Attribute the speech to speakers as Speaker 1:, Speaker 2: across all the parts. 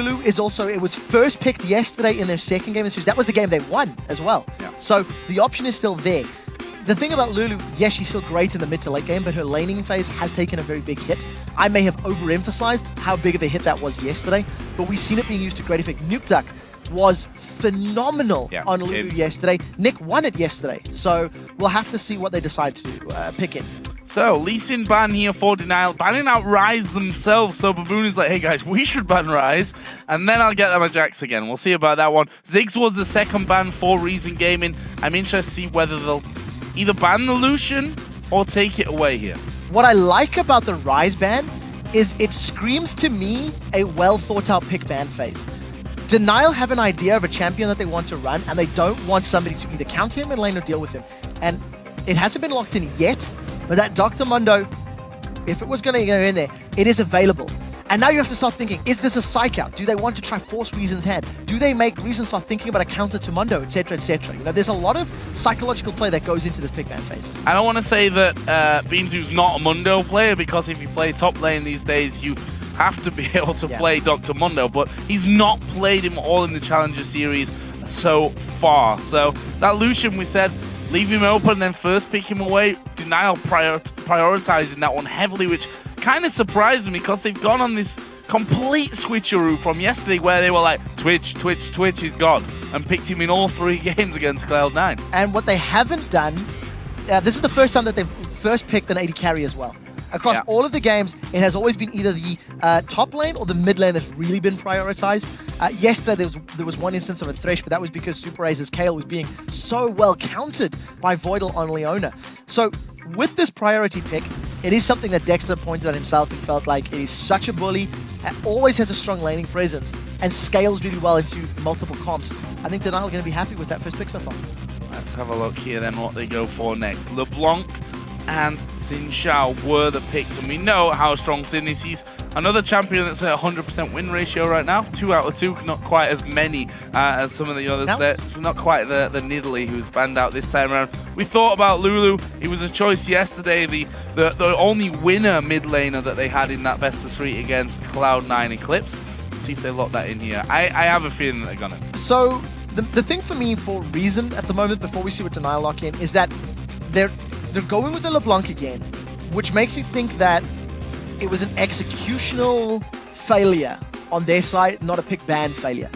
Speaker 1: Lulu is also, it was first picked yesterday in their second game in the series. That was the game they won as well.
Speaker 2: Yeah.
Speaker 1: So the option is still there. The thing about Lulu, yes, she's still great in the mid to late game, but her laning phase has taken a very big hit. I may have overemphasized how big of a hit that was yesterday, but we've seen it being used to great effect. Nuke Duck was phenomenal on Lulu yesterday. Nick won it yesterday, so we'll have to see what they decide to pick in.
Speaker 3: So, Lee Sin ban here for Denial, banning out Rise themselves. So Baboon is like, hey guys, we should ban Rise, and then I'll get them a Jax again. We'll see about that one. Ziggs was the second ban for Reason Gaming. I'm interested to see whether they'll either ban the Lucian or take it away here.
Speaker 1: What I like about the Rise ban is it screams to me a well thought out pick ban phase. Denial have an idea of a champion that they want to run, and they don't want somebody to either counter him in lane or deal with him. And it hasn't been locked in yet, but that Dr. Mundo, if it was going to go in there, it is available. And now you have to start thinking, is this a psych out? Do they want to try force Reason's hand? Do they make Reason start thinking about a counter to Mundo, etc., etc.? You know, there's a lot of psychological play that goes into this pick ban phase.
Speaker 3: I don't want to say that Beanzu's not a Mundo player, because if you play top lane these days, you have to be able to play Dr. Mundo, but he's not played him all in the Challenger Series so far. So that Lucian, we said, leave him open, then first pick him away. Denial prioritizing that one heavily, which kind of surprised me, because they've gone on this complete switcheroo from yesterday where they were like, Twitch, Twitch, Twitch is God, and picked him in all 3 games against Cloud9.
Speaker 1: And what they haven't done, this is the first time that they've first picked an AD carry as well. Across all of the games, it has always been either the top lane or the mid lane that's really been prioritized. Yesterday, there was one instance of a Thresh, but that was because Super Ace's Kayle was being so well countered by Voidal on Leona. So with this priority pick, it is something that Dexter pointed out himself. He felt like it is such a bully, always has a strong laning presence, and scales really well into multiple comps. I think Denial are going to be happy with that first pick so far.
Speaker 3: Let's have a look here then what they go for next. LeBlanc and Xin Xiao were the picks, and we know how strong Xin is. He's another champion that's at 100% win ratio right now. 2 out of 2, not quite as many as some of the others there. It's not quite the Nidalee who's banned out this time around. We thought about Lulu. He was a choice yesterday, the only winner mid laner that they had in that best of 3 against Cloud9 Eclipse. Let's see if they lock that in here. I have a feeling that they're gonna.
Speaker 1: So the thing for me for Reason at the moment, before we see what Denial lock in, is that they're going with the LeBlanc again, which makes you think that it was an executional failure on their side, not a pick ban failure.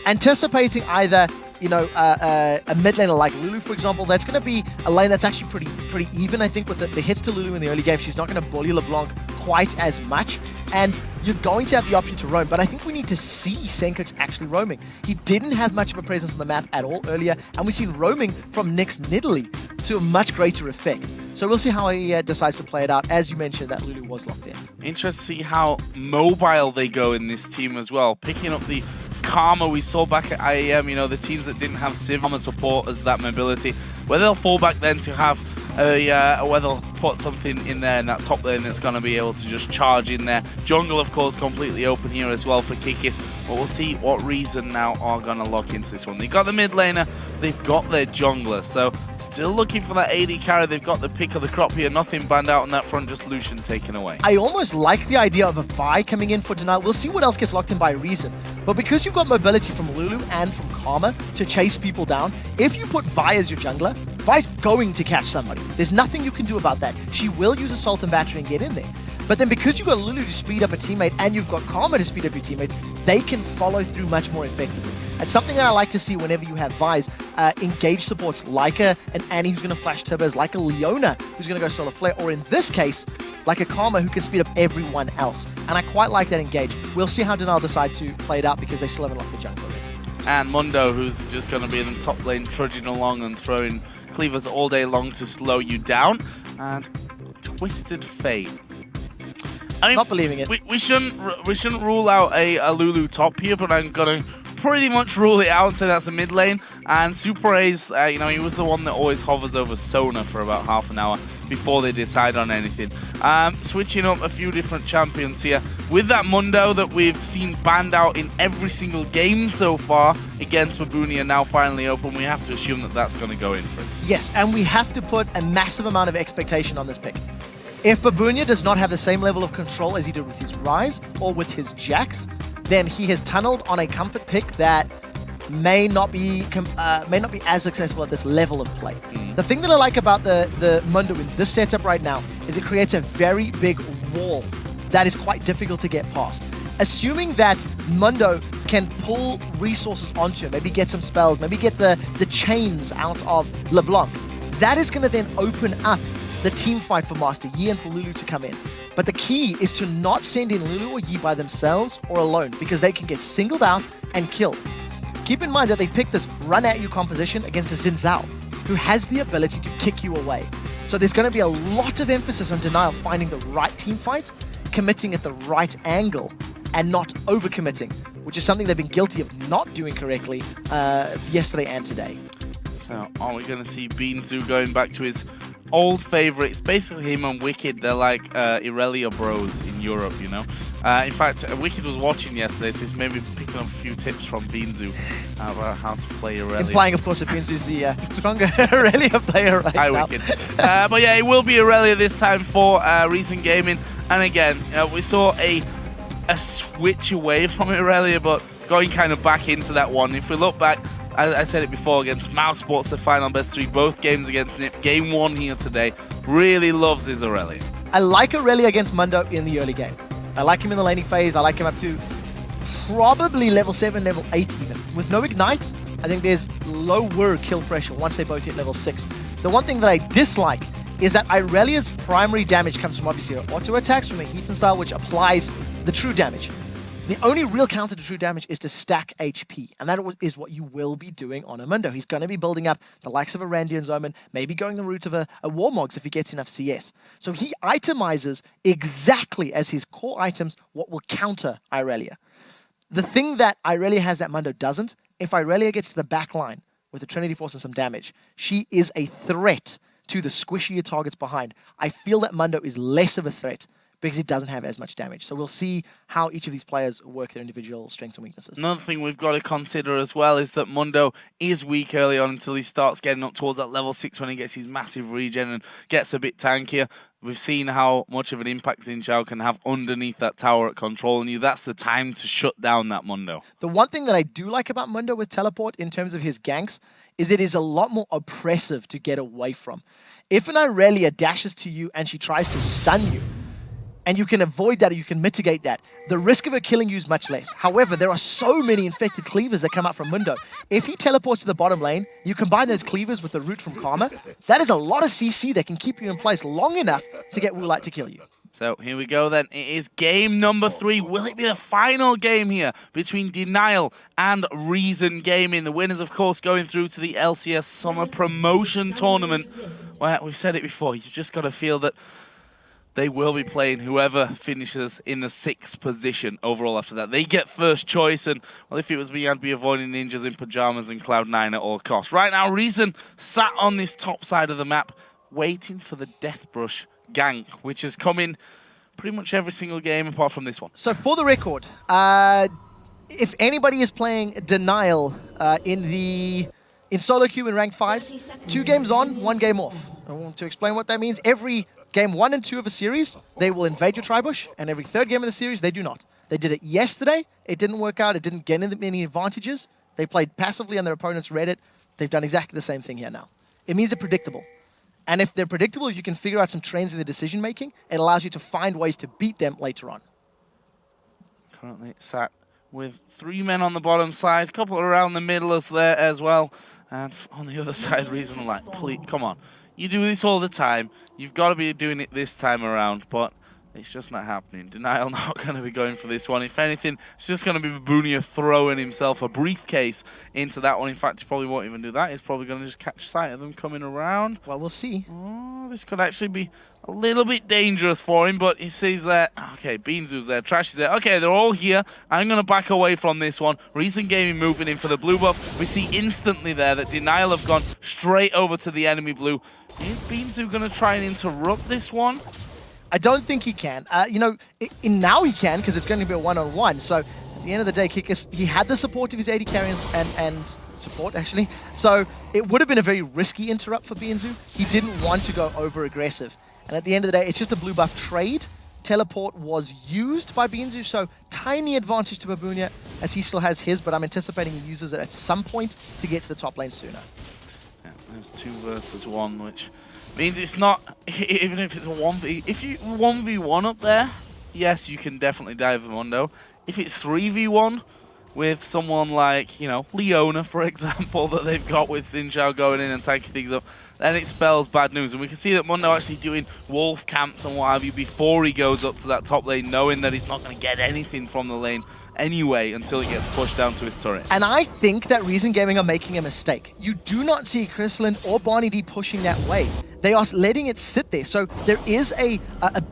Speaker 1: Anticipating either, you know, a mid laner like Lulu, for example, that's going to be a lane that's actually pretty even, I think, with the hits to Lulu in the early game. She's not going to bully LeBlanc quite as much, and you're going to have the option to roam, but I think we need to see Senkux actually roaming. He didn't have much of a presence on the map at all earlier, and we've seen roaming from Nick's Nidalee to a much greater effect. So we'll see how he decides to play it out. As you mentioned, that Lulu was locked in.
Speaker 3: Interesting to see how mobile they go in this team as well. Picking up the Karma we saw back at IEM, you know, the teams that didn't have Civ Karma support as that mobility, whether they'll fall back then to have whether they'll put something in there in that top lane that's going to be able to just charge in there. Jungle, of course, completely open here as well for Kikis, but we'll see what Reason now are going to lock into this one. They've got the mid laner, they've got their jungler, so still looking for that AD carry. They've got the pick of the crop here, nothing banned out on that front, just Lucian taken away.
Speaker 1: I almost like the idea of a Vi coming in for Denial. We'll see what else gets locked in by Reason, but because you've got mobility from Lulu and from Karma to chase people down, if you put Vi as your jungler, Vi's going to catch somebody. There's nothing you can do about that. She will use Assault and Battery and get in there. But then because you've got Lulu to speed up a teammate and you've got Karma to speed up your teammates, they can follow through much more effectively. It's something that I like to see whenever you have Vi's engage supports like an Annie who's going to flash turbos, like a Leona who's going to go solar flare, or in this case, like a Karma who can speed up everyone else. And I quite like that engage. We'll see how Denial decide to play it out because they still haven't locked the jungler.
Speaker 3: And Mundo, who's just going to be in the top lane, trudging along and throwing cleavers all day long to slow you down. And Twisted Fate. I mean,
Speaker 1: not believing it.
Speaker 3: We shouldn't rule out a Lulu top here, but I'm going to pretty much rule it out and say that's a mid lane. And Super Ace, you know, he was the one that always hovers over Sona for about half an hour before they decide on anything. Switching up a few different champions here. With that Mundo that we've seen banned out in every single game so far against Babunia now finally open, we have to assume that that's going to go in for it.
Speaker 1: Yes, and we have to put a massive amount of expectation on this pick. If Babunia does not have the same level of control as he did with his Rise or with his Jax, then he has tunneled on a comfort pick that may not be as successful at this level of play. The thing that I like about the Mundo in this setup right now is it creates a very big wall that is quite difficult to get past. Assuming that Mundo can pull resources onto him, maybe get some spells, maybe get the chains out of LeBlanc, that is going to then open up the team fight for Master Yi and for Lulu to come in. But the key is to not send in Lulu or Yi by themselves or alone, because they can get singled out and killed. Keep in mind that they've picked this run-at-you composition against a Xin Zhao, who has the ability to kick you away. So there's going to be a lot of emphasis on Denial finding the right team fight, committing at the right angle, and not overcommitting, which is something they've been guilty of not doing correctly yesterday and today.
Speaker 3: So are we going to see Beanzu going back to his old favorites? Basically him and Wicked, they're like Irelia bros in Europe, you know? In fact, Wicked was watching yesterday, so he's maybe picking up a few tips from Beanzu about how to play Irelia.
Speaker 1: Implying, of course, that Beanzu's the stronger Irelia player right
Speaker 3: now. Hi, Wicked. But yeah, it will be Irelia this time for Reason Gaming. And again, we saw a switch away from Irelia, but going kind of back into that one. If we look back, I said it before, against Mouse Sports, the final best 3, both games against Nip. Game 1 here today, really loves his Irelia.
Speaker 1: I like Irelia against Mundo in the early game. I like him in the laning phase. I like him up to probably level 7, level 8 even. With no Ignite, I think there's lower kill pressure once they both hit level 6. The one thing that I dislike is that Irelia's primary damage comes from obviously her auto attacks, from her heat and style, which applies the true damage. The only real counter to true damage is to stack HP, and that is what you will be doing on a Mundo. He's going to be building up the likes of a Randy and Zoman, maybe going the route of a Warmogs if he gets enough CS. So he itemizes exactly as his core items what will counter Irelia. The thing that Irelia has that Mundo doesn't, if Irelia gets to the back line with a Trinity Force and some damage, she is a threat to the squishier targets behind. I feel that Mundo is less of a threat because he doesn't have as much damage. So we'll see how each of these players work their individual strengths and weaknesses.
Speaker 3: Another thing we've got to consider as well is that Mundo is weak early on until he starts getting up towards that level 6 when he gets his massive regen and gets a bit tankier. We've seen how much of an impact Xin Zhao can have underneath that tower at controlling you. That's the time to shut down that Mundo.
Speaker 1: The one thing that I do like about Mundo with Teleport in terms of his ganks is it is a lot more oppressive to get away from. If an Irelia dashes to you and she tries to stun you, and you can avoid that or you can mitigate that, the risk of her killing you is much less. However, there are so many infected cleavers that come out from Mundo. If he teleports to the bottom lane, you combine those cleavers with the root from Karma, that is a lot of CC that can keep you in place long enough to get Woolite to kill you.
Speaker 3: So here we go then. It is game number 3. Will it be the final game here between Denial and Reason Gaming? The winners, of course, going through to the LCS Summer Promotion Tournament. Well, we've said it before. You've just got to feel that they will be playing whoever finishes in the 6th position overall after that. They get first choice, and, well, if it was me, I'd be avoiding ninjas in pajamas and Cloud9 at all costs. Right now, Reason sat on this top side of the map, waiting for the Deathbrush gank, which has come in pretty much every single game apart from this one.
Speaker 1: So for the record, if anybody is playing Denial in solo queue in ranked 5s, 2 games on, 1 game off. I want to explain what that means. Every game 1 and 2 of a series, they will invade your tribush, and every 3rd game of the series, they do not. They did it yesterday. It didn't work out. It didn't get any advantages. They played passively and their opponents read it. They've done exactly the same thing here now. It means they're predictable. And if they're predictable, if you can figure out some trends in the decision-making, it allows you to find ways to beat them later on.
Speaker 3: Currently sat with 3 men on the bottom side, a couple around the middle as there as well. And on the other side, Reason like, please, come on. You do this all the time. You've got to be doing it this time around, but it's just not happening. Denial not going to be going for this one. If anything, it's just going to be Babunia throwing himself a briefcase into that one. In fact, he probably won't even do that. He's probably going to just catch sight of them coming around.
Speaker 1: Well, we'll see.
Speaker 3: Oh, this could actually be a little bit dangerous for him, but he sees that. Okay, Beanzu's there, Trash is there. Okay, they're all here. I'm going to back away from this one. Reason Gaming moving in for the blue buff. We see instantly there that Denial have gone straight over to the enemy blue. Is Beanzu going to try and interrupt this one?
Speaker 1: I don't think he can. You know, now he can because it's going to be a one-on-one. So at the end of the day, Kickers, he had the support of his AD carriers and support, actually. So it would have been a very risky interrupt for Beanzu. He didn't want to go over-aggressive. And at the end of the day, it's just a blue buff trade teleport was used by Binzu, so tiny advantage to Babunia as he still has his, but I'm anticipating he uses it at some point to get to the top lane sooner.
Speaker 3: Yeah, there's 2 versus 1, which means it's not, even if it's a 1v, if you 1v1 up there, yes, you can definitely dive Mundo. If it's 3v1 with someone like, you know, Leona, for example, that they've got with Xin Zhao going in and taking things up, then it spells bad news. And we can see that Mundo actually doing wolf camps and what have you before he goes up to that top lane, knowing that he's not going to get anything from the lane anyway until he gets pushed down to his turret.
Speaker 1: And I think that Reason Gaming are making a mistake. You do not see Crystalline or Barney D pushing that way. They are letting it sit there. So there is a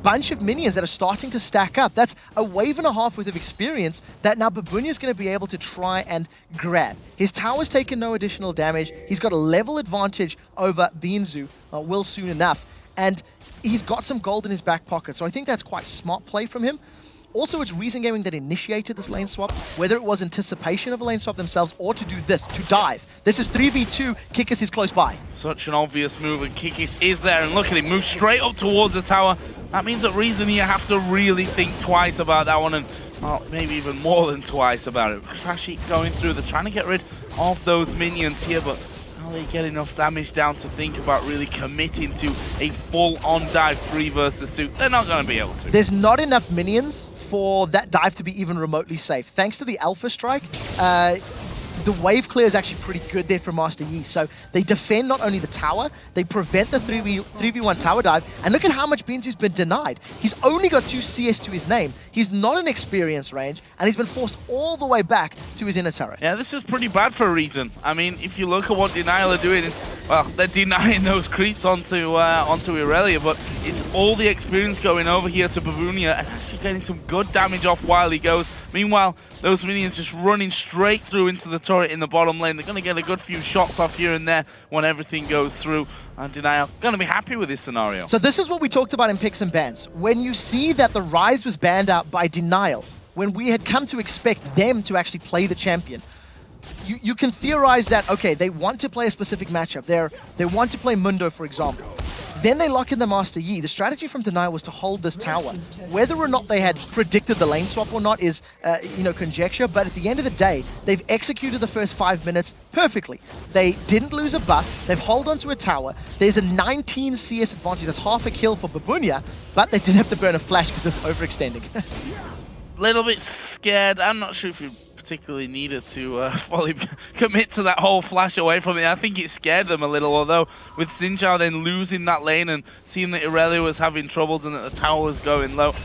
Speaker 1: bunch of minions that are starting to stack up. That's a wave and a half worth of experience that now Babunia is going to be able to try and grab. His tower's taken no additional damage. He's got a level advantage over Binzu, will soon enough. And he's got some gold in his back pocket. So I think that's quite smart play from him. Also, it's Reason Gaming that initiated this lane swap, whether it was anticipation of a lane swap themselves or to do this, to dive. This is 3v2, Kikis is close by.
Speaker 3: Such an obvious move, and Kikis is there, and look at him, move straight up towards the tower. That means that Reason here have to really think twice about that one, and well, maybe even more than twice about it. Trashy going through, they're trying to get rid of those minions here, but how they get enough damage down to think about really committing to a full-on dive 3 versus 2. They're not going to be able to.
Speaker 1: There's not enough minions for that dive to be even remotely safe. Thanks to the Alpha Strike, the wave clear is actually pretty good there from Master Yi. So they defend not only the tower, they prevent the 3v1 tower dive, and look at how much Binzu's been denied. He's only got 2 CS to his name. He's not an experience range, and he's been forced all the way back to his inner turret.
Speaker 3: Yeah, this is pretty bad for a reason. I mean, if you look at what DNL are doing, well, they're denying those creeps onto Irelia, but it's all the experience going over here to Babunia and actually getting some good damage off while he goes. Meanwhile, those minions just running straight through into the turret in the bottom lane. They're going to get a good few shots off here and there when everything goes through. And DNL going to be happy with this scenario.
Speaker 1: So this is what we talked about in picks and bans. When you see that the Rise was banned out by DNL, when we had come to expect them to actually play the champion, you can theorize that, okay, they want to play a specific matchup. They want to play Mundo, for example. Then they lock in the Master Yi. The strategy from DNL was to hold this tower. Whether or not they had predicted the lane swap or not is, conjecture. But at the end of the day, they've executed the first 5 minutes perfectly. They didn't lose a buff. They've held onto a tower. There's a 19 CS advantage. That's half a kill for Babunia, but they did have to burn a flash because of overextending.
Speaker 3: Little bit scared. I'm not sure if you particularly needed to fully commit to that whole flash away from it. I think it scared them a little, although with Xin Zhao then losing that lane and seeing that Irelia was having troubles and that the tower was going low,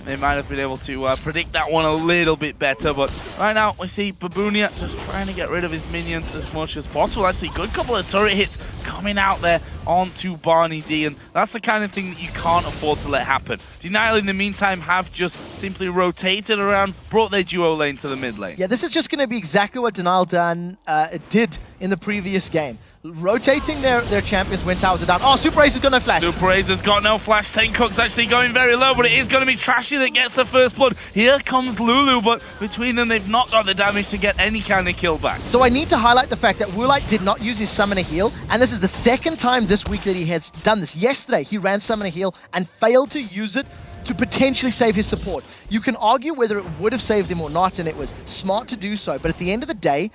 Speaker 3: they might have been able to predict that one a little bit better. But right now we see Babunia just trying to get rid of his minions as much as possible. Actually, good couple of turret hits coming out there onto Barney D, and that's the kind of thing that you can't afford to let happen. DNL in the meantime have just simply rotated around, brought their duo lane to the mid lane.
Speaker 1: Yeah, this is just going to be exactly what DNL did in the previous game. Rotating their champions when towers are down. Oh, Super Ace has got no flash.
Speaker 3: Super Ace has got no flash. Senkook's actually going very low, but it is going to be Trashy that gets the first blood. Here comes Lulu, but between them, they've not got the damage to get any kind of kill back.
Speaker 1: So I need to highlight the fact that Woolite did not use his Summoner Heal, and this is the second time this week that he has done this. Yesterday, he ran Summoner Heal and failed to use it to potentially save his support. You can argue whether it would have saved him or not, and it was smart to do so, but at the end of the day,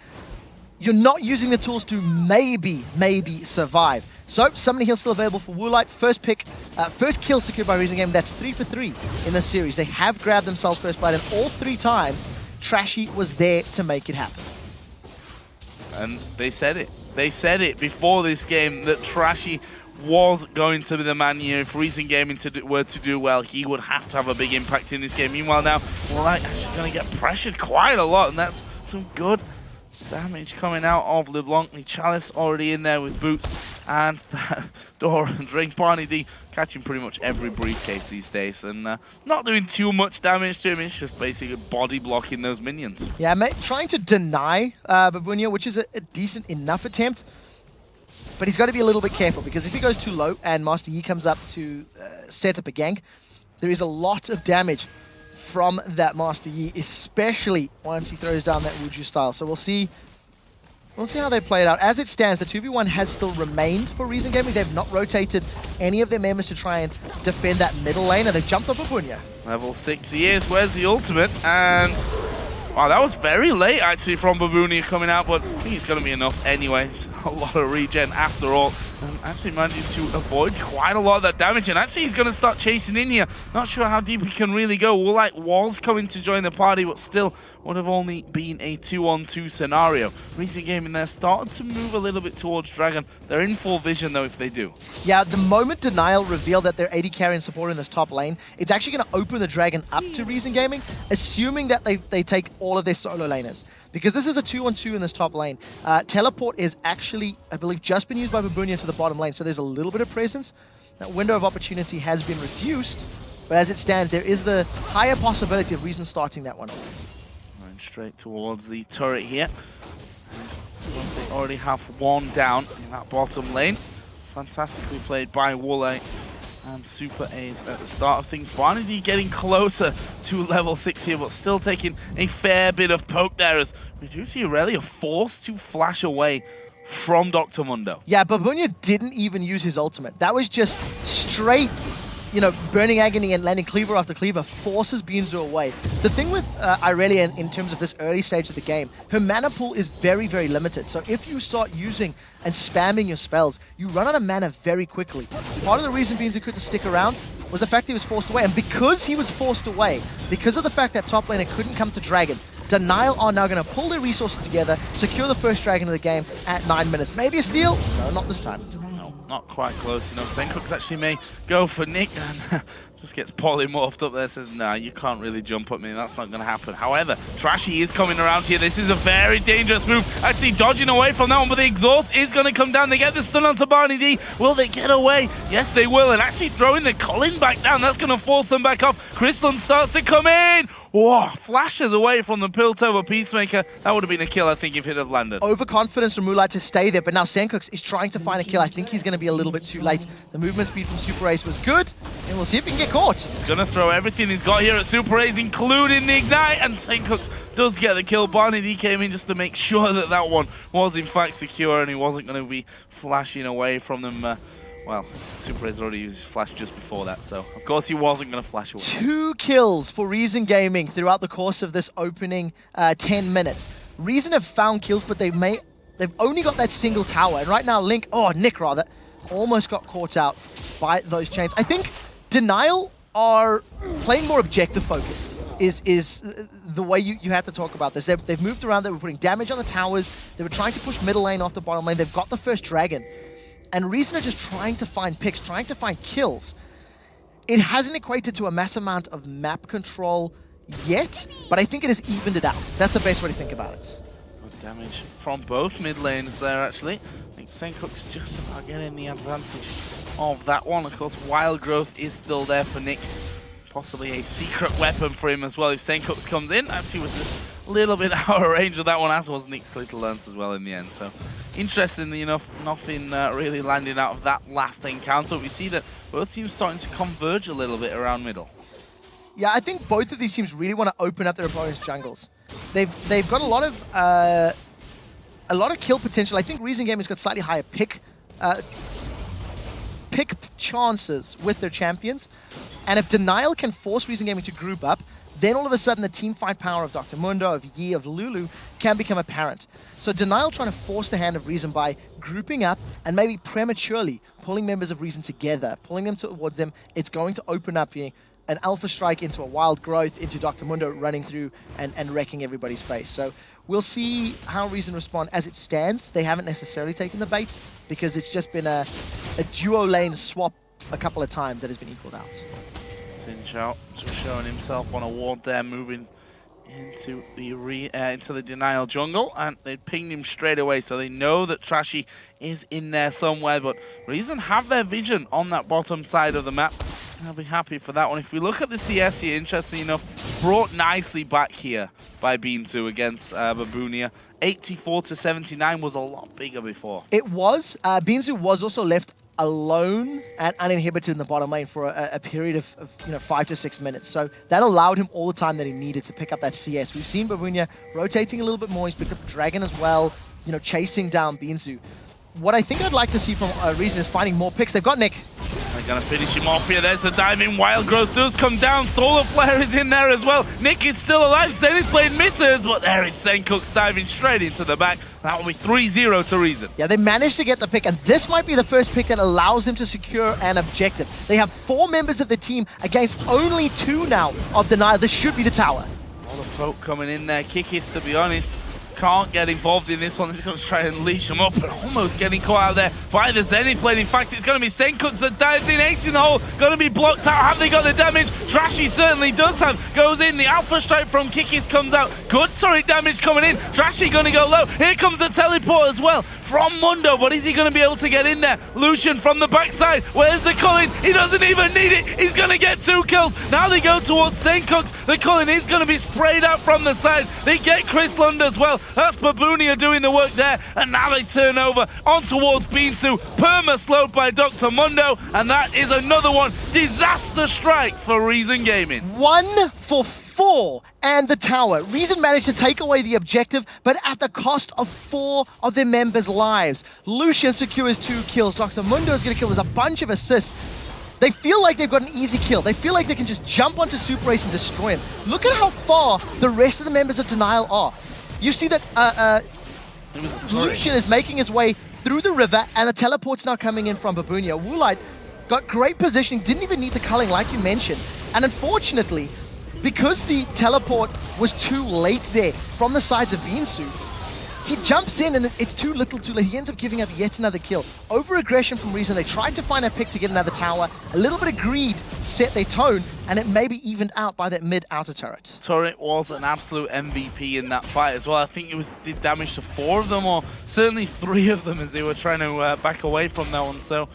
Speaker 1: you're not using the tools to maybe survive. So, Summoner Heal still available for Woolite. First kill secured by Reason Game. That's 3 for 3 in this series. They have grabbed themselves first blood, and all 3 times, Trashy was there to make it happen.
Speaker 3: And they said it. They said it before this game that Trashy was going to be the man here. If Reason Gaming were to do well, he would have to have a big impact in this game. Meanwhile now, Woolite actually going to get pressured quite a lot, and that's some good damage coming out of LeBlanc. The Chalice already in there with boots, and that door and drink. Barney D catching pretty much every briefcase these days, and not doing too much damage to him. It's just basically body blocking those minions.
Speaker 1: Yeah, mate, trying to deny Babunia, which is a decent enough attempt, but he's got to be a little bit careful, because if he goes too low and Master Yi comes up to set up a gank, there is a lot of damage from that Master Yi, especially once he throws down that Wuju style. So we'll see We'll see how they play it out. As it stands, the 2v1 has still remained for Reason Gaming. They've not rotated any of their members to try and defend that middle lane, and they've jumped up Babunya.
Speaker 3: Level 6 he is. Where's the ultimate? And wow, that was very late actually from Babunia coming out, but I think it's going to be enough anyway. It's a lot of regen after all. And actually managing to avoid quite a lot of that damage. And actually he's going to start chasing in here. Not sure how deep he can really go. Woolite was coming to join the party, but still would have only been a 2-on-2 scenario. Reason Gaming there started to move a little bit towards Dragon. They're in full vision though if they do. Yeah,
Speaker 1: the moment Denial revealed that they're AD carry and support in this top lane, it's actually going to open the Dragon up to Reason Gaming, assuming that they take all of their solo laners. Because this is a 2-on-2 in this top lane. Teleport is actually, I believe, just been used by Babunia to the bottom lane, so there's a little bit of presence. That window of opportunity has been reduced, but as it stands, there is the higher possibility of Reason starting that one off.
Speaker 3: Going straight towards the turret here. And they already have one down in that bottom lane. Fantastically played by Woolite. And Super A's at the start of things. Barnaby getting closer to level 6 here, but still taking a fair bit of poke there as we do see Aurelia forced to flash away from Dr. Mundo.
Speaker 1: Yeah, Babunia didn't even use his ultimate. That was just straight, you know, Burning Agony and landing cleaver after cleaver forces Beanzu away. The thing with Aurelia in terms of this early stage of the game, her mana pool is very, very limited. So if you start using and spamming your spells, you run out of mana very quickly. Part of the reason Beanzu couldn't stick around was the fact he was forced away. And because he was forced away, because of the fact that top laner couldn't come to Dragon, Denial are now going to pull their resources together, secure the first Dragon of the game at 9 minutes. Maybe a steal? No, not this time.
Speaker 3: No, not quite close enough. Sencooks actually may go for Nick and just gets polymorphed up there, says, nah, you can't really jump at me, that's not going to happen. However, Trashy is coming around here. This is a very dangerous move. Actually dodging away from that one, but the exhaust is going to come down. They get the stun onto Barney D. Will they get away? Yes, they will. And actually throwing the Colin back down, that's going to force them back off. Crystalline starts to come in. Whoa, flashes away from the Piltover Peacemaker. That would have been a kill, I think, if it had landed.
Speaker 1: Overconfidence from Moonlight to stay there, but now Sencooks is trying to find a kill. I think he's going to be a little bit too late. The movement speed from Super Ace was good, and we'll see if he can get caught.
Speaker 3: He's going to throw everything he's got here at Super Ace, including the Ignite, and Sencooks does get the kill. Barney D came in just to make sure that that one was, in fact, secure, and he wasn't going to be flashing away from them. Well, Super Ace already used his flash just before that, so of course he wasn't going to flash away. 2
Speaker 1: kills for Reason Gaming throughout the course of this opening 10 minutes. Reason have found kills, but they've only got that single tower. And right now, Nick rather, almost got caught out by those chains. I think Denial are playing more objective focus is the way you have to talk about this. They've moved around, they were putting damage on the towers, they were trying to push middle lane off the bottom lane, they've got the first Dragon. And Reason are just trying to find picks, trying to find kills. It hasn't equated to a mass amount of map control yet, but I think it has evened it out. That's the best way to think about it.
Speaker 3: Good damage from both mid lanes there, actually. I think Sencook's just about getting the advantage of that one. Of course, Wild Growth is still there for Nick. Possibly a secret weapon for him as well if Sencooks comes in. Actually was just a little bit out of range of that one, as was Nick's Little Lance as well in the end. So, interestingly enough, nothing really landing out of that last encounter. We see that both teams starting to converge a little bit around middle.
Speaker 1: Yeah, I think both of these teams really want to open up their opponent's jungles. They've got a lot of kill potential. I think Reason Gaming's got slightly higher pick chances with their champions. And if Denial can force Reason Gaming to group up, then all of a sudden the team fight power of Dr. Mundo, of Yi, of Lulu can become apparent. So Denial trying to force the hand of Reason by grouping up and maybe prematurely pulling members of Reason together, pulling them towards them. It's going to open up an Alpha Strike into a Wild Growth, into Dr. Mundo running through and wrecking everybody's face. So we'll see how Reason respond. As it stands, they haven't necessarily taken the bait because it's just been a duo lane swap a couple of times that has been equaled out.
Speaker 3: Tinch just showing himself on a ward there, moving into the Denial jungle, and they pinged him straight away, so they know that Trashy is in there somewhere, but Reason have their vision on that bottom side of the map, and I'll be happy for that one. If we look at the CS here, interestingly enough, brought nicely back here by Beanzu against Babunia. 84 to 79 was a lot bigger before.
Speaker 1: It was. Beanzu was also left alone and uninhibited in the bottom lane for a period of 5 to 6 minutes. So that allowed him all the time that he needed to pick up that CS. We've seen Babunia rotating a little bit more. He's picked up Dragon as well. you know, chasing down Beanzu. What I think I'd like to see from Reason is finding more picks. They've got Nick.
Speaker 3: They're going to finish him off here. There's a dive in. Wild Growth does come down. Solar Flare is in there as well. Nick is still alive. Zenith Blade misses, but there is Senkux diving straight into the back. That will be 3-0 to Reason.
Speaker 1: Yeah, they managed to get the pick, and this might be the first pick that allows them to secure an objective. They have 4 members of the team against only 2 now of Denial. This should be the tower.
Speaker 3: All the folk coming in there. Kikis, to be honest, can't get involved in this one. They're going to try and leash him up, but almost getting caught out there by the Zenith Blade. In fact, it's going to be Senkux that dives in, ace in the hole, going to be blocked out. Have they got the damage? Trashy certainly does have. Goes in, the Alpha Strike from Kikis comes out. Good turret damage coming in. Trashy going to go low. Here comes the teleport as well from Mundo, but is he going to be able to get in there? Lucian from the backside. Where's the Cullen? He doesn't even need it. He's going to get 2 kills. Now they go towards Senkux. The Cullen is going to be sprayed out from the side. They get Chris Lund as well. That's Baboonia doing the work there, and now they turn over on towards Beansu. Perma slowed by Dr. Mundo, and that is another one. Disaster strikes for Reason Gaming.
Speaker 1: 1 for 4 and the tower. Reason managed to take away the objective, but at the cost of 4 of their members' lives. Lucian secures 2 kills. Dr. Mundo is going to kill. There's a bunch of assists. They feel like they've got an easy kill. They feel like they can just jump onto Super Ace and destroy him. Look at how far the rest of the members of Denial are. You see that Lucian is making his way through the river, and the teleport's now coming in from Baboonia. Woolite got great positioning, didn't even need the culling like you mentioned. And unfortunately, because the teleport was too late there from the sides of Beansu, he jumps in and it's too little too late. He ends up giving up yet another kill. Over-aggression from Reason. They tried to find a pick to get another tower. A little bit of greed set their tone, and it may be evened out by that mid-outer turret.
Speaker 3: Turret was an absolute MVP in that fight as well. I think it did damage to 4 of them, or certainly 3 of them as they were trying to back away from that one. So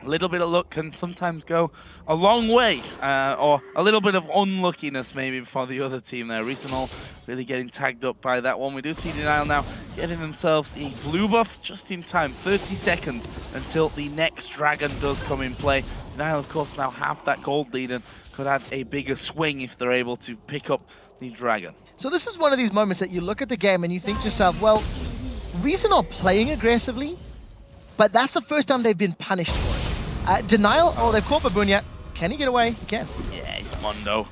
Speaker 3: a little bit of luck can sometimes go a long way, or a little bit of unluckiness maybe for the other team there. Reasonable really getting tagged up by that one. We do see Denial now getting themselves a blue buff just in time. 30 seconds until the next dragon does come in play. Denial, of course, now have that gold lead and could add a bigger swing if they're able to pick up the dragon.
Speaker 1: So this is one of these moments that you look at the game and you think to yourself, well, Reason are playing aggressively, but that's the first time they've been punished for it. Denial, oh, they've caught Baboonia. Can he get away? He can.
Speaker 3: Yeah, it's Mundo.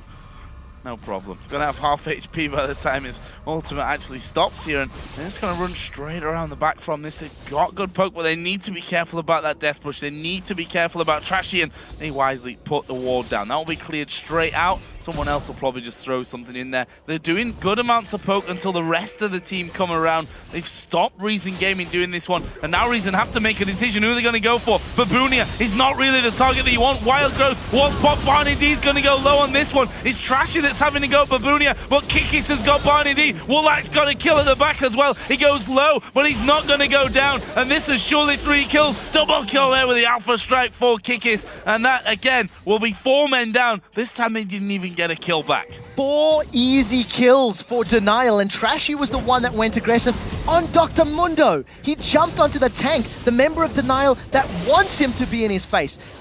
Speaker 3: No problem. Gonna have half HP by the time his ultimate actually stops here, and they're just gonna run straight around the back from this. They've got good poke, but they need to be careful about that death push. They need to be careful about Trashy, and they wisely put the ward down. That will be cleared straight out. Someone else will probably just throw something in there. They're doing good amounts of poke until the rest of the team come around. They've stopped Reason Gaming doing this one, and now Reason have to make a decision. Who are they going to go for? Baboonia is not really the target that you want. Wild Growth was popped. Barney D is going to go low on this one. It's Trashy that's having to go Baboonia, but Kikis has got Barney D. Woolak's got a kill at the back as well. He goes low, but he's not going to go down, and this is surely 3 kills. Double kill there with the Alpha Strike for Kikis, and that, again, will be 4 men down. This time they didn't even get a kill back.
Speaker 1: 4 easy kills for Denial, and Trashy was the one that went aggressive on Dr. Mundo. He jumped onto the tank, the member of Denial that wants him to be in his face. At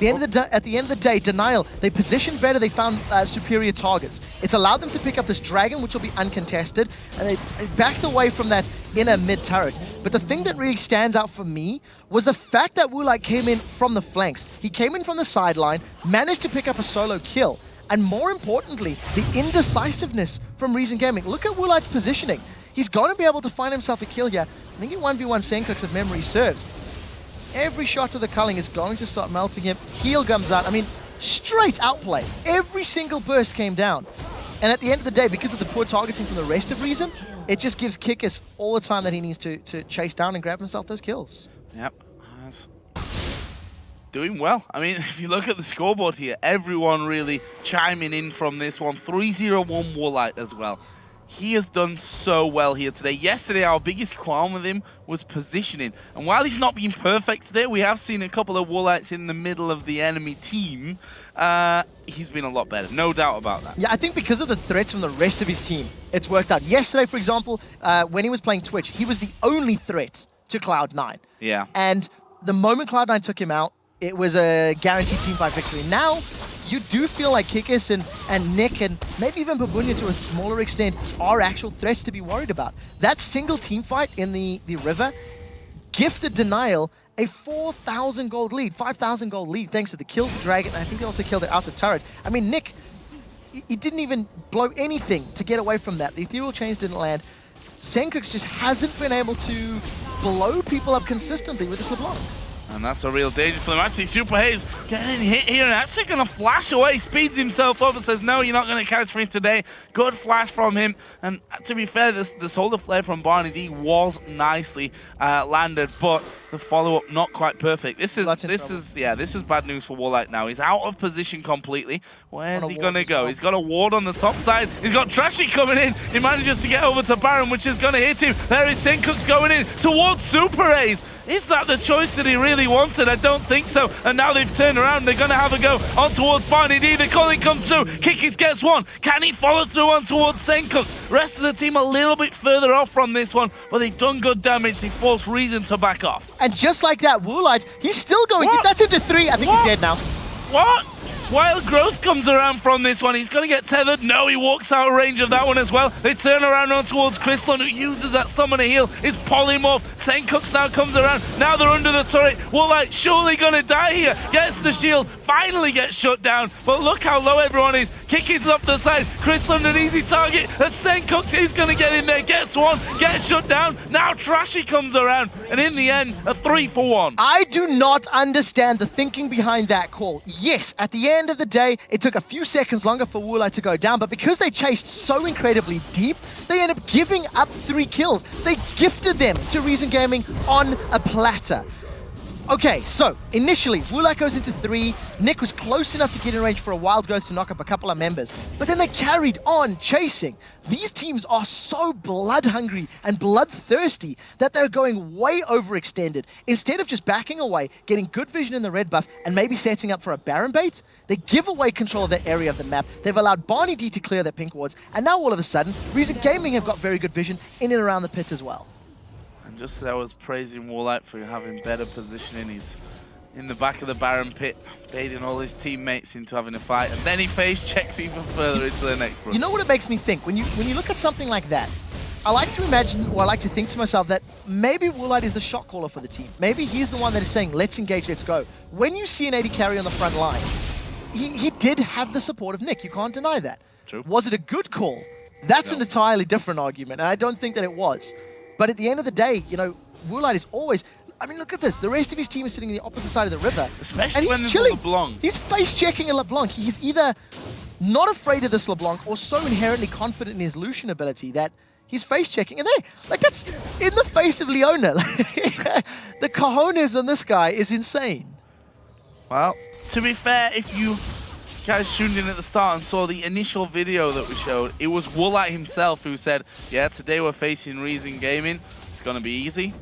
Speaker 1: the end of the day, Denial, they positioned better, they found superior targets. It's allowed them to pick up this dragon, which will be uncontested, and they backed away from that inner mid-turret. But the thing that really stands out for me was the fact that Woolite came in from the flanks. He came in from the sideline, managed to pick up a solo kill, and more importantly, the indecisiveness from Reason Gaming. Look at Woolite's positioning. He's going to be able to find himself a kill here. I think he 1v1 Senkux if memory serves. Every shot to the culling is going to start melting him. Heal comes out. I mean, straight outplay. Every single burst came down. And at the end of the day, because of the poor targeting from the rest of Reason, it just gives Kikis all the time that he needs to chase down and grab himself those kills.
Speaker 3: Yep. Doing well. I mean, if you look at the scoreboard here, everyone really chiming in from this one. 3-0-1 Woolite as well. He has done so well here today. Yesterday, our biggest qualm with him was positioning. And while he's not been perfect today, we have seen a couple of Woolites in the middle of the enemy team. He's been a lot better, no doubt about that.
Speaker 1: Yeah, I think because of the threats from the rest of his team, it's worked out. Yesterday, for example, when he was playing Twitch, he was the only threat to Cloud9.
Speaker 3: Yeah.
Speaker 1: And the moment Cloud9 took him out, it was a guaranteed teamfight victory. Now, you do feel like Kikis and Nick and maybe even Babunya to a smaller extent are actual threats to be worried about. That single team fight in the river gifted Denial a 4,000 gold lead, 5,000 gold lead thanks to the kill to Dragon, and I think they also killed the outer turret. I mean, Nick, he didn't even blow anything to get away from that. The Ethereal Chains didn't land. Senkux just hasn't been able to blow people up consistently with this LeBlanc.
Speaker 3: And that's a real danger for them. Actually, Super Haze getting hit here and actually going to flash away, speeds himself up and says, no, you're not going to catch me today. Good flash from him. And to be fair, the Solar Flare from Barney D was nicely landed, but the follow-up not quite perfect. This is bad news for Warlight now. He's out of position completely. Where's he going to go? He's got a ward on the top side. He's got Trashy coming in. He manages to get over to Baron, which is going to hit him. There is Senkux going in towards Super Haze. Is that the choice that he really wanted? I don't think so. And now they've turned around. They're going to have a go on towards Barney D. The calling comes through. Kikis gets one. Can he follow through on towards Senkux? Rest of the team a little bit further off from this one, but they've done good damage. They force Reason to back off.
Speaker 1: And just like that, Woolite, he's still going. If that's into 3, I think he's dead now.
Speaker 3: What? Wild Growth comes around from this one. He's going to get tethered. No, he walks out of range of that one as well. They turn around on towards Crystalline, who uses that summoner heal. It's Polymorph. Senkux now comes around. Now they're under the turret. Woolite surely going to die here. Gets the shield. Finally gets shut down. But look how low everyone is. Kikis up the side. Crystalline an easy target. And Senkux is going to get in there. Gets one. Gets shut down. Now Trashy comes around. And in the end, a 3-for-1.
Speaker 1: I do not understand the thinking behind that call. Yes, at the end of the day, it took a few seconds longer for Woolite to go down, but because they chased so incredibly deep, they end up giving up 3 kills. They gifted them to Reason Gaming on a platter. Okay, so initially, Woolite goes into 3. Nick was close enough to get in range for a Wild Growth to knock up a couple of members, but then they carried on chasing. These teams are so blood-hungry and bloodthirsty that they're going way overextended. Instead of just backing away, getting good vision in the red buff, and maybe setting up for a Baron bait, they give away control of that area of the map. They've allowed Barney D to clear their pink wards, and now all of a sudden, Reason Gaming have got very good vision in and around the pit as well.
Speaker 3: And just as I was praising Warlight for having better positioning, he's in the back of the Baron pit, baiting all his teammates into having a fight, and then he face checks even further into the next room.
Speaker 1: You know what it makes me think? When you look at something like that, I like to imagine, or I like to think to myself that maybe Woolite is the shot caller for the team. Maybe he's the one that is saying, let's engage, let's go. When you see an AD carry on the front line, he did have the support of Nick. You can't deny that.
Speaker 3: True.
Speaker 1: Was it a good call? That's an entirely different argument, and I don't think that it was. But at the end of the day, you know, Woolite is always... I mean, look at this. The rest of his team is sitting on the opposite side of the river.
Speaker 3: Especially when there's LeBlanc.
Speaker 1: He's face-checking a LeBlanc. He's either not afraid of this LeBlanc or so inherently confident in his Lucian ability that he's face-checking. And that's in the face of Leona. The cojones on this guy is insane.
Speaker 3: Well, to be fair, if you guys tuned in at the start and saw the initial video that we showed, it was Woolite himself who said, yeah, today we're facing Reason Gaming. It's going to be easy.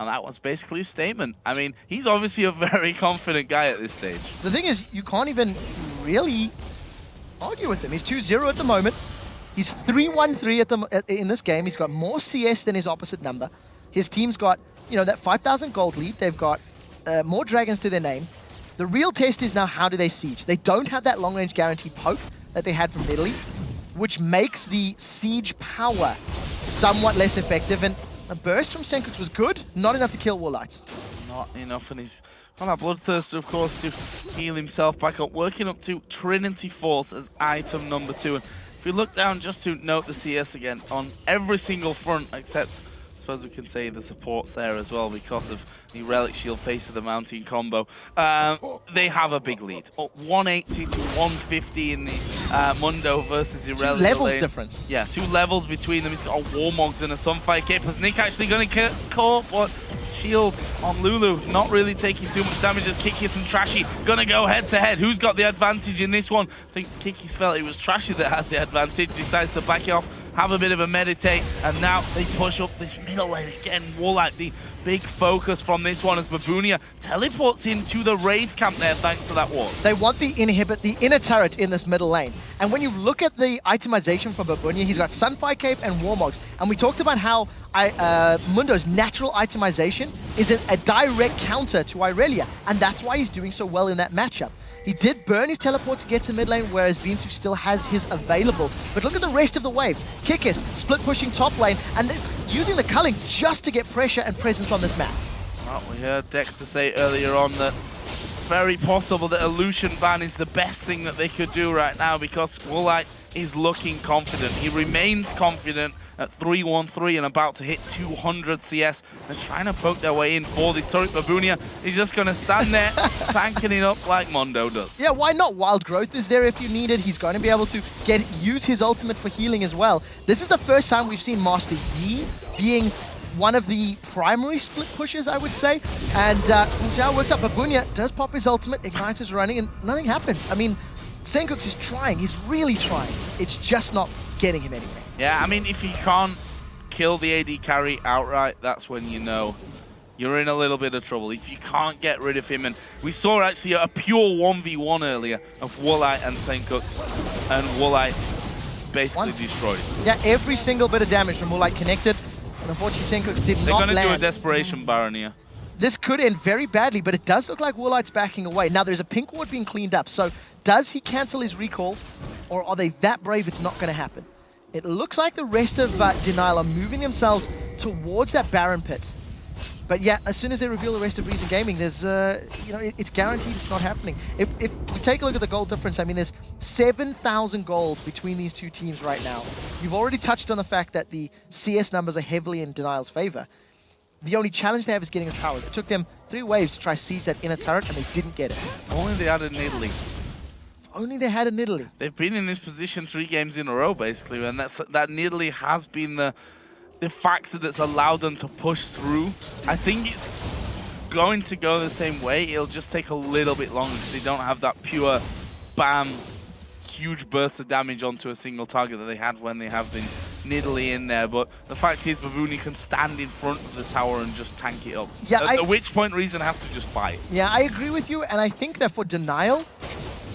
Speaker 3: And that was basically a statement. I mean, he's obviously a very confident guy at this stage.
Speaker 1: The thing is, you can't even really argue with him. He's 2-0 at the moment. He's 3-1-3 in this game. He's got more CS than his opposite number. His team's got, you know, that 5,000 gold lead. They've got more dragons to their name. The real test is now, how do they siege? They don't have that long-range guaranteed poke that they had from Italy, which makes the siege power somewhat less effective. And a burst from Senkux was good, not enough to kill Woolite.
Speaker 3: Not enough, and he's got that Bloodthirster, of course, to heal himself back up, working up to Trinity Force as item number 2. And if we look down, just to note the CS again, on every single front, except, I suppose we can say the supports there as well, because of the Relic Shield face of the Mountain combo. They have a big lead. 180 to 150 in the Mundo versus Irelia.
Speaker 1: 2 levels difference.
Speaker 3: Yeah, 2 levels between them. He's got a Warmogs and a Sunfire Cape. Is Nick actually going to call what? Shield on Lulu, not really taking too much damage as Kikis and Trashy gonna go head to head. Who's got the advantage in this one? I think Kikis felt it was Trashy that had the advantage, decides to back it off, have a bit of a meditate, and now they push up this middle lane again. Woolite, the big focus from this one as Babunya teleports into the Wraith camp there thanks to that wall.
Speaker 1: They want the inner turret in this middle lane. And when you look at the itemization from Babunya, he's got Sunfire Cape and Warmogs. And we talked about how Mundo's natural itemization is a direct counter to Irelia. And that's why he's doing so well in that matchup. He did burn his teleport to get to mid lane, whereas Beansu still has his available. But look at the rest of the waves. Kikis split pushing top lane and using the culling just to get pressure and presence on this map.
Speaker 3: Well, we heard Dexter say earlier on that it's very possible that a Lucian ban is the best thing that they could do right now because Woolite is looking confident. He remains confident at 3-1-3 and about to hit 200 CS and trying to poke their way in for this turret. Babunia is just going to stand there, tanking it up like Mondo does.
Speaker 1: Yeah, why not? Wild Growth is there if you need it. He's going to be able to use his ultimate for healing as well. This is the first time we've seen Master Yi being one of the primary split pushers, I would say. And we'll see how it works out. Babunia does pop his ultimate, Ignite is running, and nothing happens. I mean, Senkux is trying. He's really trying. It's just not getting him anywhere.
Speaker 3: Yeah, I mean, if you can't kill the AD carry outright, that's when you know you're in a little bit of trouble. If you can't get rid of him, and we saw actually a pure 1v1 earlier of Woolite and Senkux, and Woolite basically destroyed.
Speaker 1: Yeah, every single bit of damage from Woolite connected, and unfortunately Senkux did
Speaker 3: They're
Speaker 1: not
Speaker 3: going to
Speaker 1: land.
Speaker 3: do a desperation Baron here.
Speaker 1: This could end very badly, but it does look like Woolite's backing away. Now, there's a pink ward being cleaned up, so does he cancel his recall, or are they that brave it's not going to happen? It looks like the rest of DNL are moving themselves towards that Baron pit. But yeah, as soon as they reveal the rest of Reason Gaming, there's, you know, it's guaranteed it's not happening. If we take a look at the gold difference, I mean, there's 7,000 gold between these two teams right now. You've already touched on the fact that the CS numbers are heavily in DNL's favor. The only challenge they have is getting a tower. It took them 3 waves to try siege that inner turret, and they didn't get it.
Speaker 3: Only they had it in Italy.
Speaker 1: Only they had in Italy.
Speaker 3: They've been in this position 3 games in a row, basically, and that Italy has been the factor that's allowed them to push through. I think it's going to go the same way. It'll just take a little bit longer because they don't have that pure bam, huge burst of damage onto a single target that they had when they have the Nidalee in there. But the fact is, Babunia can stand in front of the tower and just tank it up.
Speaker 1: Yeah,
Speaker 3: At which point, Reason have to just fight.
Speaker 1: Yeah, I agree with you, and I think that for DNL,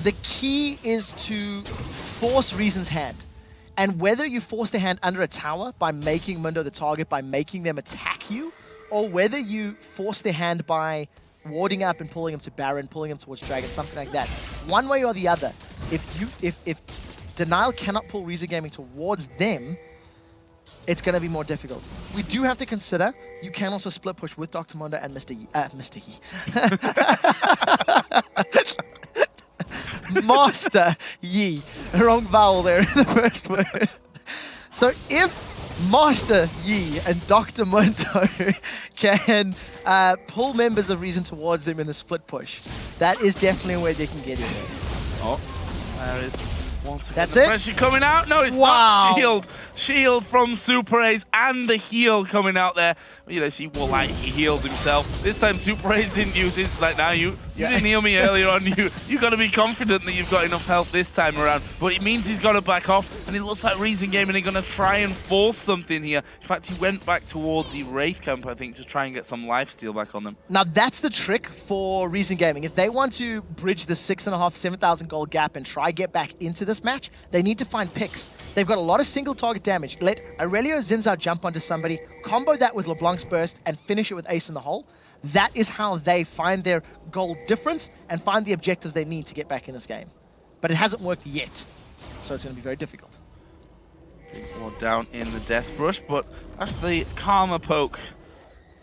Speaker 1: the key is to force Reason's hand. And whether you force their hand under a tower by making Mundo the target, by making them attack you, or whether you force their hand by warding up and pulling them to Baron, pulling them towards Dragon, something like that. One way or the other, if DNL cannot pull Reason Gaming towards them, it's going to be more difficult. We do have to consider you can also split push with Dr. Mondo and Mr. Yi. Master Yi. Wrong vowel there in the first word. So if Master Yi and Dr. Mondo can pull members of Reason towards them in the split push, that is definitely where they can get in there.
Speaker 3: Oh, there is once again
Speaker 1: That's
Speaker 3: the
Speaker 1: it?
Speaker 3: pressure coming out. No, it's
Speaker 1: Wow.
Speaker 3: not. Shield from Super Ace and the heal coming out there. You know, see Woolite, he heals himself. This time Super Ace didn't use his, like, now you didn't heal me earlier on. You got to be confident that you've got enough health this time around. But it means he's got to back off, and it looks like Reason Gaming are going to try and force something here. In fact, he went back towards the Wraith camp, I think, to try and get some lifesteal back on them.
Speaker 1: Now that's the trick for Reason Gaming. If they want to bridge the 6,500, 7,000 gold gap and try get back into this match, they need to find picks. They've got a lot of single target damage. Let Aurelio Zinzao jump onto somebody, combo that with LeBlanc's burst, and finish it with Ace in the hole. That is how they find their gold difference and find the objectives they need to get back in this game. But it hasn't worked yet, so it's going to be very difficult.
Speaker 3: Or down in the death brush, but actually Karma poke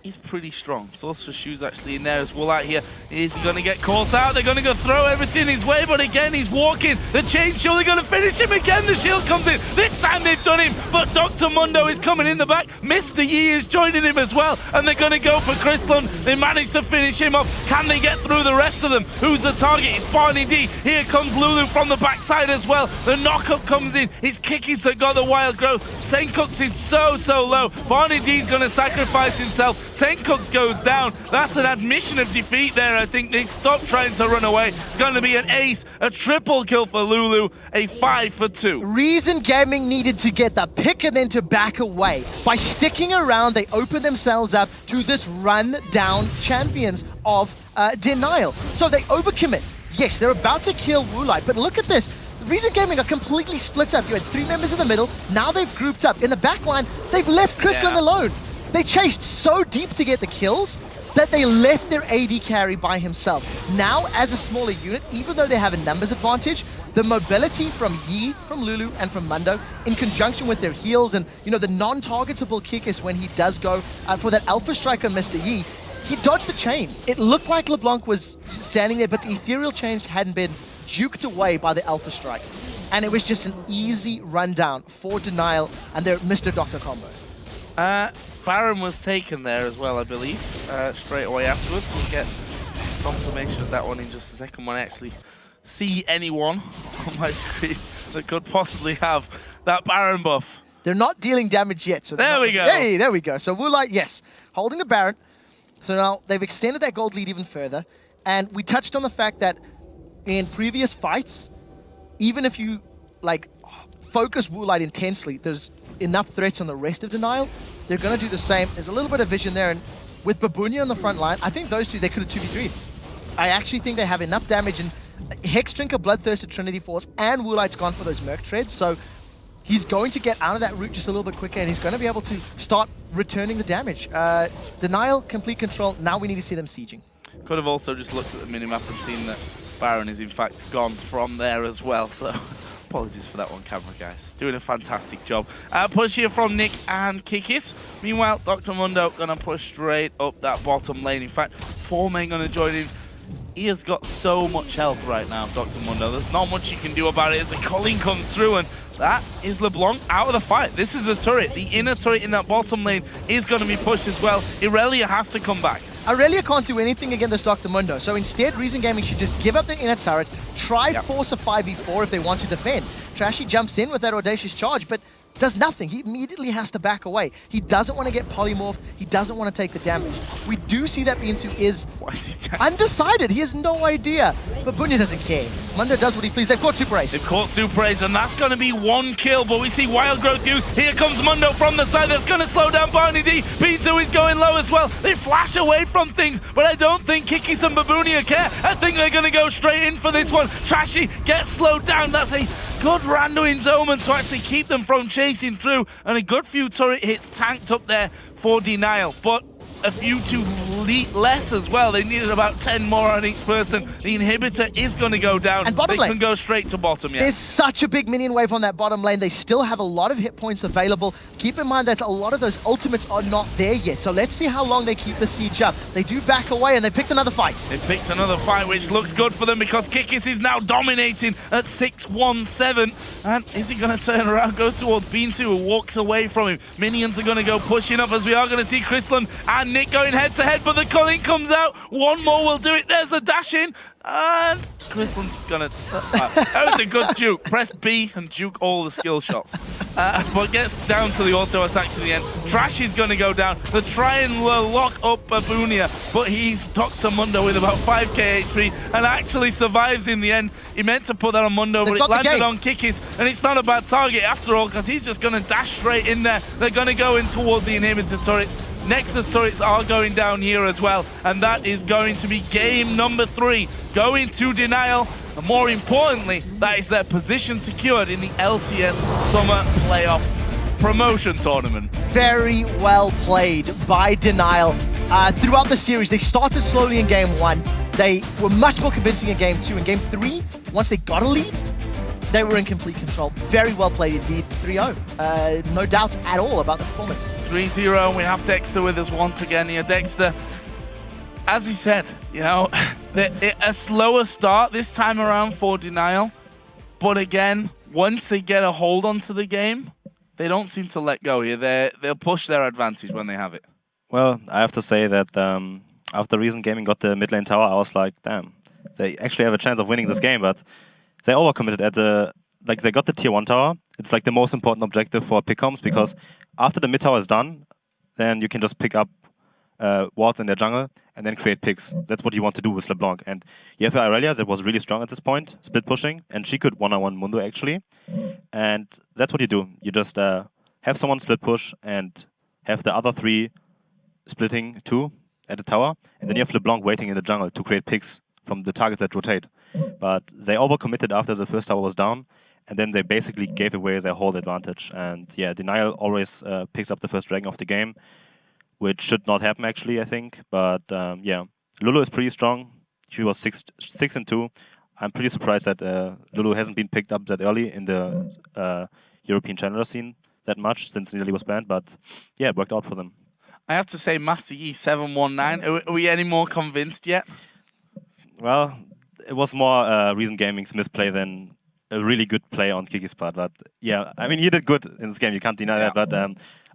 Speaker 3: is pretty strong. Sorcerer's Shoes actually in there as well out here. Is he going to get caught out? They're going to go throw everything his way, but again he's walking. The chain shield, they're going to finish him again. The shield comes in. This time they've done him, but Dr. Mundo is coming in the back. Mr. Yi is joining him as well, and they're going to go for Crystalon. They managed to finish him off. Can they get through the rest of them? Who's the target? It's Barney D. Here comes Lulu from the backside as well. The knockup comes in. It's Kikis that got the wild growth. Senkux is so low. Barney D's going to sacrifice himself. Senkux goes down. That's an admission of defeat there. I think they stopped trying to run away. It's going to be an ace, a triple kill for Lulu, a 5 for 2.
Speaker 1: Reason Gaming needed to get the pick and then to back away. By sticking around, they opened themselves up to this run-down champions of DNL. So they overcommit. Yes, they're about to kill Woolite, but look at this. Reason Gaming are completely split up. You had 3 members in the middle. Now they've grouped up. In the back line, they've left Crystalline alone. They chased so deep to get the kills that they left their AD carry by himself. Now, as a smaller unit, even though they have a numbers advantage, the mobility from Yi, from Lulu, and from Mundo, in conjunction with their heals and, you know, the non-targetable Kikis when he does go for that Alpha Striker, Mr. Yi, he dodged the chain. It looked like LeBlanc was standing there, but the ethereal chain hadn't been juked away by the Alpha Strike. And it was just an easy rundown for Denial and their Mr. Doctor combo.
Speaker 3: Baron was taken there as well, I believe, straight away afterwards. We'll get confirmation of that one in just a second when I actually see anyone on my screen that could possibly have that Baron buff.
Speaker 1: They're not dealing damage yet. So
Speaker 3: there we go.
Speaker 1: Hey, there we go. So Woolite, yes, holding the Baron. So now they've extended that gold lead even further. And we touched on the fact that in previous fights, even if you like focus Woolite intensely, there's enough threats on the rest of Denial. They're going to do the same. There's a little bit of vision there. And with Babunia on the front line, I think those two, they could have 2v3'd. I actually think they have enough damage. And Hex Drinker, Bloodthirsted Trinity Force, and Woolite's gone for those Merc Treads. So he's going to get out of that route just a little bit quicker, and he's going to be able to start returning the damage. Denial, complete control. Now we need to see them sieging.
Speaker 3: Could have also just looked at the minimap and seen that Baron is in fact gone from there as well. So apologies for that one, camera guys. Doing a fantastic job. Push here from Nick and Kikis. Meanwhile, Dr. Mundo gonna push straight up that bottom lane. In fact, 4 men gonna join in. He has got so much health right now, Dr. Mundo. There's not much you can do about it as the Colleen comes through, and that is LeBlanc out of the fight. This is a turret. The inner turret in that bottom lane is going to be pushed as well. Irelia has to come back.
Speaker 1: Irelia can't do anything against Dr. Mundo, so instead Reason Gaming should just give up the inner turret, try force a 5v4 if they want to defend. Trashy jumps in with that audacious charge, but does nothing. He immediately has to back away. He doesn't want to get polymorphed. He doesn't want to take the damage. We do see that Binsu is undecided. He has no idea. But Bunya doesn't care. Mundo does what he pleases. They've caught Super Ace.
Speaker 3: They've caught Super Ace, and that's going to be 1 kill. But we see Wild Growth used. Here comes Mundo from the side. That's going to slow down Barney D. Binsu is going low as well. They flash away from things, but I don't think Kikis and Babunia care. I think they're going to go straight in for this one. Trashy gets slowed down. That's a good Randuin's Omen to actually keep them from chasing through, and a good few turret hits tanked up there for Denial, but a few too less as well. They needed about 10 more on each person. The inhibitor is going to go down.
Speaker 1: And bottom lane,
Speaker 3: can go straight to bottom, yeah.
Speaker 1: There's such a big minion wave on that bottom lane. They still have a lot of hit points available. Keep in mind that a lot of those ultimates are not there yet, so let's see how long they keep the siege up. They do back away, and they picked another fight.
Speaker 3: They picked another fight, which looks good for them because Kikis is now dominating at 6-1-7. And is he going to turn around? Goes towards Binsu, who walks away from him. Minions are going to go pushing up, as we are going to see Chrisland and Nick going head-to-head, but the Colleen comes out. One more will do it. There's a dash in, and Chrisland's gonna... that was a good juke. Press B and juke all the skill shots. But gets down to the auto attack to the end. Trash is gonna go down. They try and lock up Babunia, but he's Dr. Mundo with about 5k HP and actually survives in the end. He meant to put that on Mundo, but it landed on Kikis, and it's not a bad target after all, because he's just gonna dash straight in there. They're gonna go in towards the inhibitor turrets. Nexus turrets are going down here as well, and that is going to be game number 3, going to Denial, and more importantly, that is their position secured in the LCS Summer Playoff Promotion Tournament.
Speaker 1: Very well played by Denial. Throughout the series, they started slowly in game 1. They were much more convincing in game 2. In game 3, once they got a lead, they were in complete control. Very well played indeed. 3-0. No doubts at all about the performance.
Speaker 3: 3-0, and we have Dexter with us once again here. Dexter, as he said, you know, a slower start this time around for Denial. But again, once they get a hold onto the game, they don't seem to let go here. They'll push their advantage when they have it.
Speaker 2: Well, I have to say that after Reason Gaming got the mid lane tower, I was like, damn, they actually have a chance of winning this game, but they overcommitted at the... Like, they got the tier 1 tower. It's like the most important objective for pickcoms, because after the mid tower is done, then you can just pick up wards in their jungle and then create picks. That's what you want to do with LeBlanc. And you have Irelia that was really strong at this point, split pushing, and she could one-on-one Mundo actually. And that's what you do. You just have someone split push and have the other 3 splitting 2 at the tower, and then you have LeBlanc waiting in the jungle to create picks from the targets that rotate. But they overcommitted after the first tower was down, and then they basically gave away their whole advantage. And yeah, Denial always picks up the first dragon of the game. which should not happen actually, I think. But yeah, Lulu is pretty strong. She was 6-2. I'm pretty surprised that Lulu hasn't been picked up that early in the European challenger scene that much since Italy was banned. But yeah, it worked out for them.
Speaker 3: I have to say, Master Yi 719. Are we any more convinced yet?
Speaker 2: Well, it was more Reason Gaming's misplay than a really good play on Kiki's part. But yeah, I mean, he did good in this game. You can't deny that. But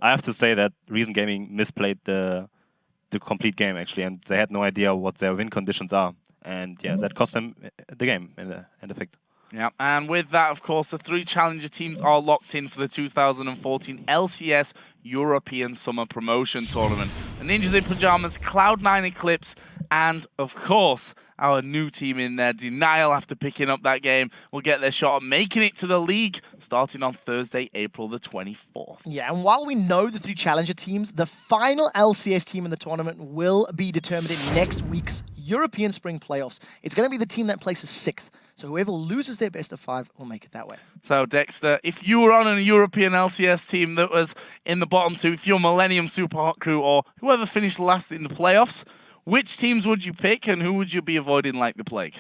Speaker 2: I have to say that Reason Gaming misplayed the complete game, actually. And they had no idea what their win conditions are. And yeah, that cost them the game in effect.
Speaker 3: Yeah, and with that, of course, the 3 challenger teams are locked in for the 2014 LCS European Summer Promotion Tournament. The Ninjas in Pyjamas, Cloud9 Eclipse, and, of course, our new team in there, Denial, after picking up that game, will get their shot at making it to the league starting on Thursday, April the 24th.
Speaker 1: Yeah, and while we know the 3 challenger teams, the final LCS team in the tournament will be determined in next week's European Spring Playoffs. It's going to be the team that places 6th. So whoever loses their best of 5 will make it that way.
Speaker 3: So, Dexter, if you were on a European LCS team that was in the bottom 2, if you're Millennium Super Hot Crew or whoever finished last in the playoffs, which teams would you pick and who would you be avoiding like the plague?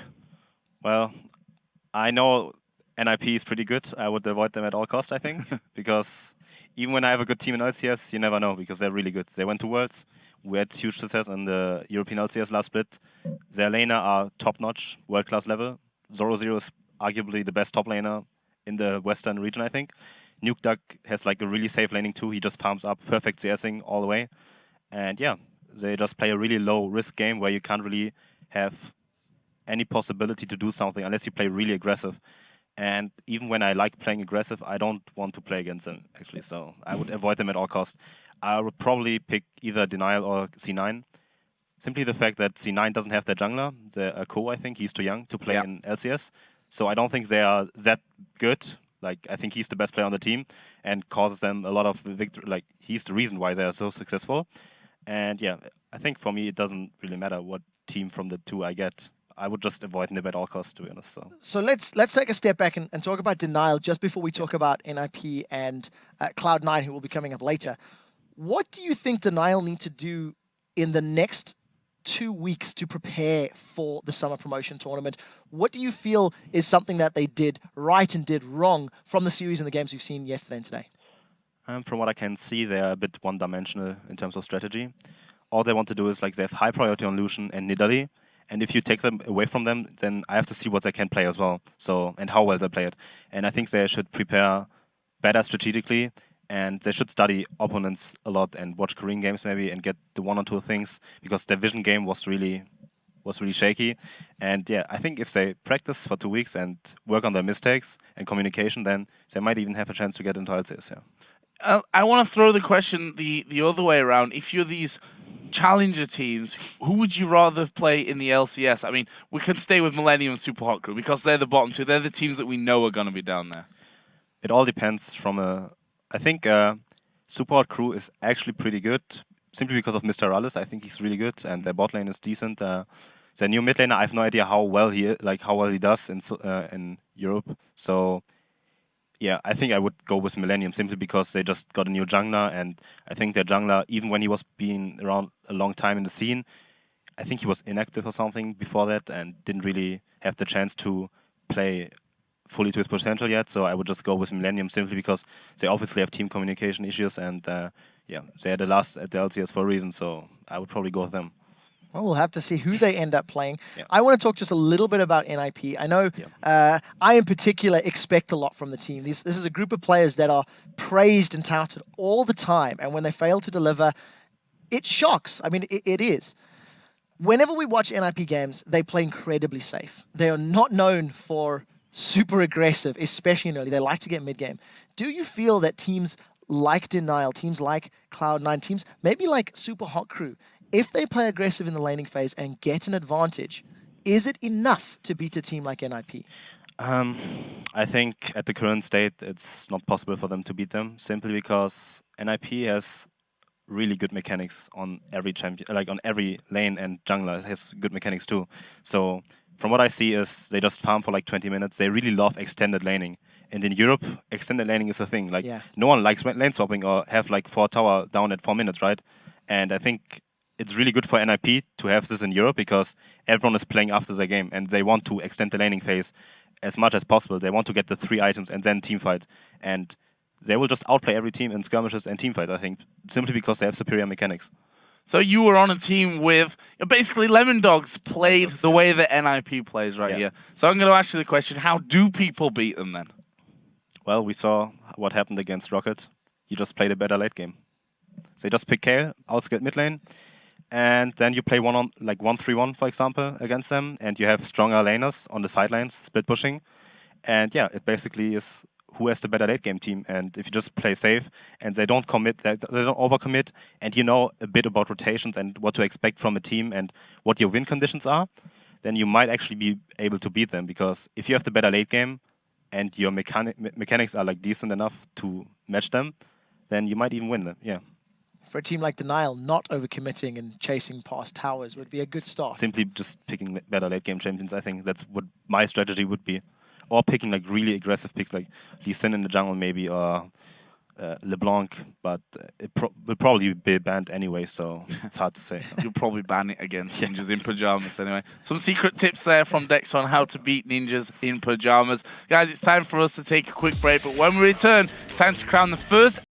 Speaker 2: Well, I know NIP is pretty good. I would avoid them at all costs, I think, because even when I have a good team in LCS, you never know, because they're really good. They went to Worlds. We had huge success on the European LCS last split. Their laner are top-notch, world-class level. Zoro0 is arguably the best top laner in the Western region, I think. Nuke Duck has like a really safe laning too. He just farms up perfect CSing all the way. And yeah, they just play a really low-risk game where you can't really have any possibility to do something unless you play really aggressive. And even when I like playing aggressive, I don't want to play against them, actually. So I would avoid them at all costs. I would probably pick either Denial or C9. Simply the fact that C9 doesn't have their jungler, the Ko, I think, he's too young to play in LCS. So I don't think they are that good. Like, I think he's the best player on the team and causes them a lot of victory. Like, he's the reason why they are so successful. And yeah, I think for me, it doesn't really matter what team from the 2 I get. I would just avoid Nib at all costs, to be honest.
Speaker 1: So let's take a step back and talk about Denial just before we talk about NIP and Cloud9, who will be coming up later. What do you think Denial need to do in the next 2 weeks to prepare for the summer promotion tournament? What do you feel is something that they did right and did wrong from the series and the games we've seen yesterday and today?
Speaker 2: From what I can see, they're a bit one-dimensional in terms of strategy. All they want to do is like they have high priority on Lucian and Nidalee, and if you take them away from them, then I have to see what they can play as well. So and how well they play it. And I think they should prepare better strategically. And they should study opponents a lot and watch Korean games maybe and get the 1 or 2 things, because their vision game was really shaky. And yeah, I think if they practice for 2 weeks and work on their mistakes and communication, then they might even have a chance to get into LCS. Yeah.
Speaker 3: I want to throw the question the other way around. If you're these challenger teams, who would you rather play in the LCS? I mean, we can stay with Millennium Super Hot Crew because they're the bottom 2. They're the teams that we know are going to be down there.
Speaker 2: It all depends from I think Super Hot Crew is actually pretty good, simply because of Mr. Rallis. I think he's really good, and their bot lane is decent. Their new mid laner, I have no idea how well he does in Europe. So yeah, I think I would go with Millennium simply because they just got a new jungler, and I think their jungler, even when he was being around a long time in the scene, I think he was inactive or something before that and didn't really have the chance to play fully to his potential yet. So I would just go with Millennium simply because they obviously have team communication issues, and yeah, they had the last at the LCS for a reason. So I would probably go with them.
Speaker 1: Well, we'll have to see who they end up playing.
Speaker 2: Yeah.
Speaker 1: I want to talk just a little bit about NIP. I know I, in particular, expect a lot from the team. This is a group of players that are praised and touted all the time, and when they fail to deliver, it shocks. I mean, it is. Whenever we watch NIP games, they play incredibly safe. They are not known for super aggressive, especially in early. They like to get mid-game. Do you feel that teams like Denial, teams like Cloud9, teams maybe like Super Hot Crew, if they play aggressive in the laning phase and get an advantage, is it enough to beat a team like NIP?
Speaker 2: I think at the current state, it's not possible for them to beat them, simply because NIP has really good mechanics on every champion, like on every lane, and jungler has good mechanics too. So from what I see is they just farm for like 20 minutes. They really love extended laning. And in Europe, extended laning is a thing. Like no one likes lane swapping or have like 4 tower down at 4 minutes, right? And I think it's really good for NIP to have this in Europe because everyone is playing after their game and they want to extend the laning phase as much as possible. They want to get the 3 items and then teamfight. And they will just outplay every team in skirmishes and teamfight, I think, simply because they have superior mechanics.
Speaker 3: So you were on a team with basically Lemon Dogs played the way that NIP plays right here. So I'm going to ask you the question, how do people beat them then?
Speaker 2: Well, we saw what happened against Rocket. You just played a better late game. They just pick Kayle, outskilled mid lane, and then you play 1-3-1, for example, against them, and you have stronger laners on the sidelines, split pushing. And yeah, it basically is who has the better late game team. And if you just play safe and they don't commit, they don't overcommit, and you know a bit about rotations and what to expect from a team and what your win conditions are, then you might actually be able to beat them. Because if you have the better late game and your mechanics are like decent enough to match them, then you might even win them. Yeah.
Speaker 1: For a team like Denial, not overcommitting and chasing past towers would be a good start.
Speaker 2: Simply just picking better late game champions. I think that's what my strategy would be. Or picking like really aggressive picks like Lee Sin in the jungle maybe, or LeBlanc, but it will probably be banned anyway, so it's hard to say.
Speaker 3: You'll probably ban it against ninjas in pajamas anyway. Some secret tips there from Dex on how to beat ninjas in pajamas. Guys, it's time for us to take a quick break, but when we return, it's time to crown the first